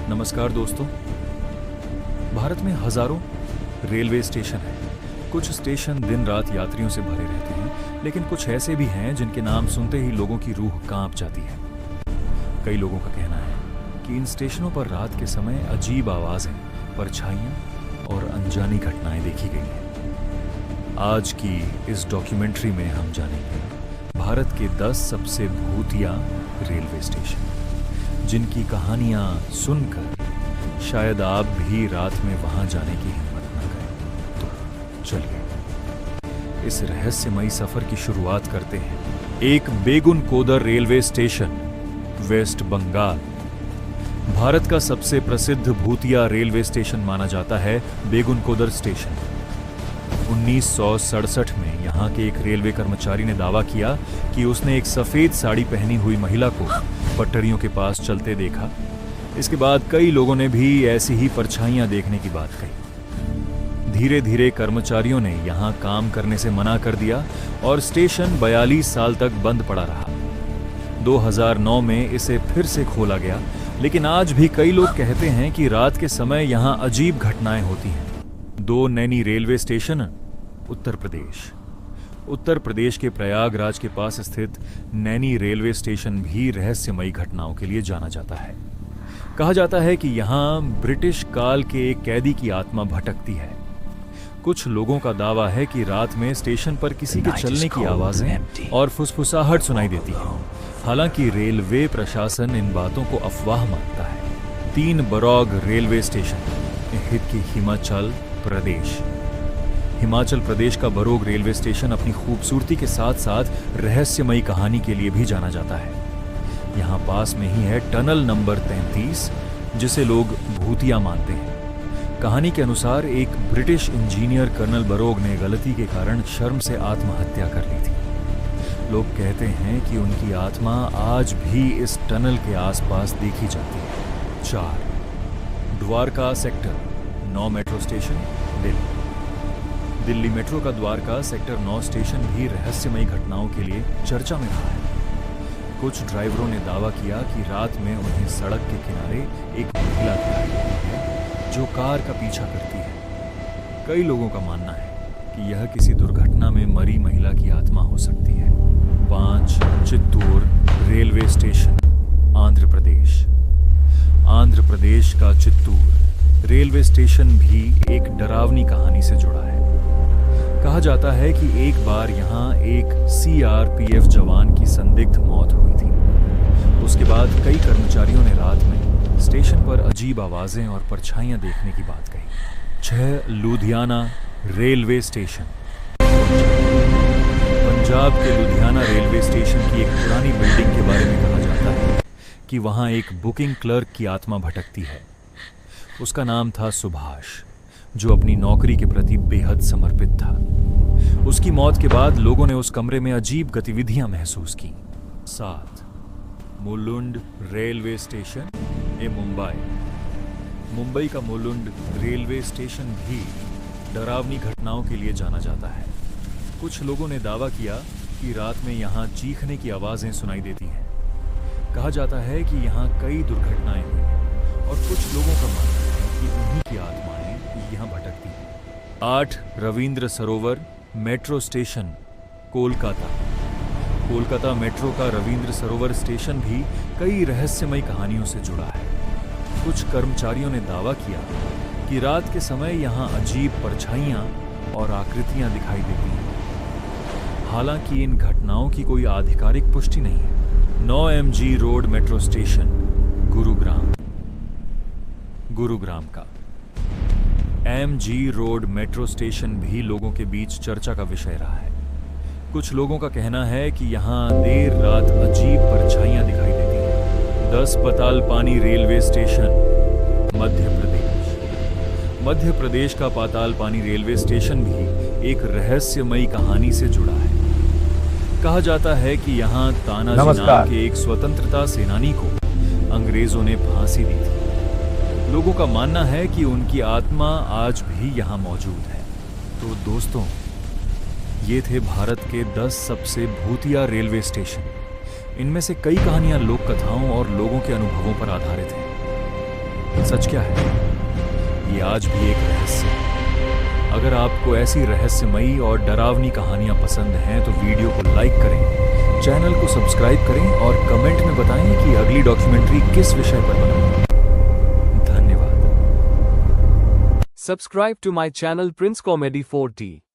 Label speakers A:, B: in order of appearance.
A: नमस्कार दोस्तों। भारत में हजारों रेलवे स्टेशन हैं। कुछ स्टेशन दिन रात यात्रियों से भरे रहते हैं, लेकिन कुछ ऐसे भी हैं जिनके नाम सुनते ही लोगों की रूह कांप जाती है। कई लोगों का कहना है कि इन स्टेशनों पर रात के समय अजीब आवाजें, परछाइयां और अनजानी घटनाएं देखी गई हैं। आज की इस डॉक्यूमेंट्री में हम जानेंगे भारत के 10 सबसे भूतिया रेलवे स्टेशन, जिनकी कहानियां सुनकर शायद आप भी रात में वहां जाने की हिम्मत न करें। तो चलिए इस रहस्यमयी सफर की शुरुआत करते हैं। एक बेगुनकोदर रेलवे स्टेशन, वेस्ट बंगाल। भारत का सबसे प्रसिद्ध भूतिया रेलवे स्टेशन माना जाता है बेगुनकोदर स्टेशन। 1967 में यहाँ के एक रेलवे कर्मचारी ने दावा किया कि उसने एक सफेद साड़ी पहनी हुई महिला को पटरियों के पास चलते देखा। इसके बाद कई लोगों ने भी ऐसी ही परछाइयां देखने की बात कही। धीरे धीरे कर्मचारियों ने यहाँ काम करने से मना कर दिया और स्टेशन 42 साल तक बंद पड़ा रहा। 2009 में इसे फिर से खोला गया, लेकिन आज भी कई लोग कहते हैं कि रात के समय यहाँ अजीब घटनाएं होती हैं। 2 नैनी रेलवे स्टेशन, उत्तर प्रदेश। उत्तर प्रदेश के प्रयागराज के पास स्थित नैनी रेलवे स्टेशन भी रहस्यमयी घटनाओं के लिए जाना जाता है। कहा जाता है कि यहाँ ब्रिटिश काल के एक कैदी की आत्मा भटकती है। कुछ लोगों का दावा है कि रात में स्टेशन पर किसी के चलने की आवाजें और फुसफुसाहट सुनाई देती है। हालांकि रेलवे प्रशासन इन बातों को अफवाह मानता है। 3 बरौग रेलवे स्टेशन, हिमाचल प्रदेश। हिमाचल प्रदेश का बरौग रेलवे स्टेशन अपनी खूबसूरती के साथ साथ रहस्यमयी कहानी के लिए भी जाना जाता है। यहाँ पास में ही है टनल नंबर 33, जिसे लोग भूतिया मानते हैं। कहानी के अनुसार एक ब्रिटिश इंजीनियर कर्नल बरौग ने गलती के कारण शर्म से आत्महत्या कर ली थी। लोग कहते हैं कि उनकी आत्मा आज भी इस टनल के आसपास देखी जाती है। 4 Dwarka sector 9 metro station, Delhi. Delhi metro का द्वारका सेक्टर 9 स्टेशन भी रहस्यमयी घटनाओं के लिए चर्चा में रहा है। कुछ ड्राइवरों ने दावा किया कि रात में उन्हें सड़क के किनारे एक महिला दिखाई देती है जो कार का पीछा करती है। कई लोगों का मानना है कि यह किसी दुर्घटना में मरी महिला की आत्मा हो सकती है। 5 चित्तूर रेलवे स्टेशन, आंध्र प्रदेश। आंध्र प्रदेश का चित्तूर रेलवे स्टेशन भी एक डरावनी कहानी से जुड़ा है। कहा जाता है कि एक बार यहाँ एक CRPF जवान की संदिग्ध मौत हुई थी। उसके बाद कई कर्मचारियों ने रात में स्टेशन पर अजीब आवाजें और परछाइयां देखने की बात कही। 6 लुधियाना रेलवे स्टेशन। पंजाब के लुधियाना रेलवे स्टेशन की एक पुरानी बिल्डिंग के बारे में कहा जाता है कि वहां एक बुकिंग क्लर्क की आत्मा भटकती है। उसका नाम था सुभाष, जो अपनी नौकरी के प्रति बेहद समर्पित था। उसकी मौत के बाद लोगों ने उस कमरे में अजीब गतिविधियां महसूस की। 7 मुलुंड रेलवे स्टेशन, मुंबई। मुंबई का मुलुंड रेलवे स्टेशन भी डरावनी घटनाओं के लिए जाना जाता है। कुछ लोगों ने दावा किया कि रात में यहाँ चीखने की आवाजें सुनाई देती हैं। कहा जाता है कि यहाँ कई दुर्घटनाएं हुई हैं और कुछ लोगों का मानना है कि उन्हीं की आत्माएं यहाँ भटकती हैं। 8 रविंद्र सरोवर metro station, Kolkata. Kolkata metro का रविंद्र सरोवर स्टेशन भी कई रहस्यमयी कहानियों से जुड़ा है। कुछ कर्मचारियों ने दावा किया कि रात के समय यहाँ अजीब परछाइयां और आकृतियां दिखाई देती हैं। हालांकि इन घटनाओं की कोई आधिकारिक पुष्टि नहीं है। 9 MG road metro station, Gurugram का MG रोड मेट्रो स्टेशन भी लोगों के बीच चर्चा का विषय रहा है। कुछ लोगों का कहना है कि यहाँ देर रात अजीब परछाइयां दिखाई देती हैं। 10 पातालपानी रेलवे स्टेशन, मध्य प्रदेश। मध्य प्रदेश का पातालपानी रेलवे स्टेशन भी एक रहस्यमयी कहानी से जुड़ा है। कहा जाता है कि यहाँ तानाजी नाम के एक स्वतंत्रता सेनानी को अंग्रेजों ने फांसी दी थी। लोगों का मानना है कि उनकी आत्मा आज भी यहाँ मौजूद है। तो दोस्तों, ये थे भारत के 10 सबसे भूतिया रेलवे स्टेशन। इनमें से कई कहानियां लोक कथाओं और लोगों के अनुभवों पर आधारित हैं। सच क्या है, ये आज भी एक रहस्य है। अगर आपको ऐसी रहस्यमयी और डरावनी कहानियां पसंद हैं तो वीडियो को लाइक करें, चैनल को सब्सक्राइब करें और कमेंट में बताएं कि अगली डॉक्यूमेंट्री किस विषय पर बनाऊं। धन्यवाद।
B: Subscribe to my channel Prince Comedy 4T.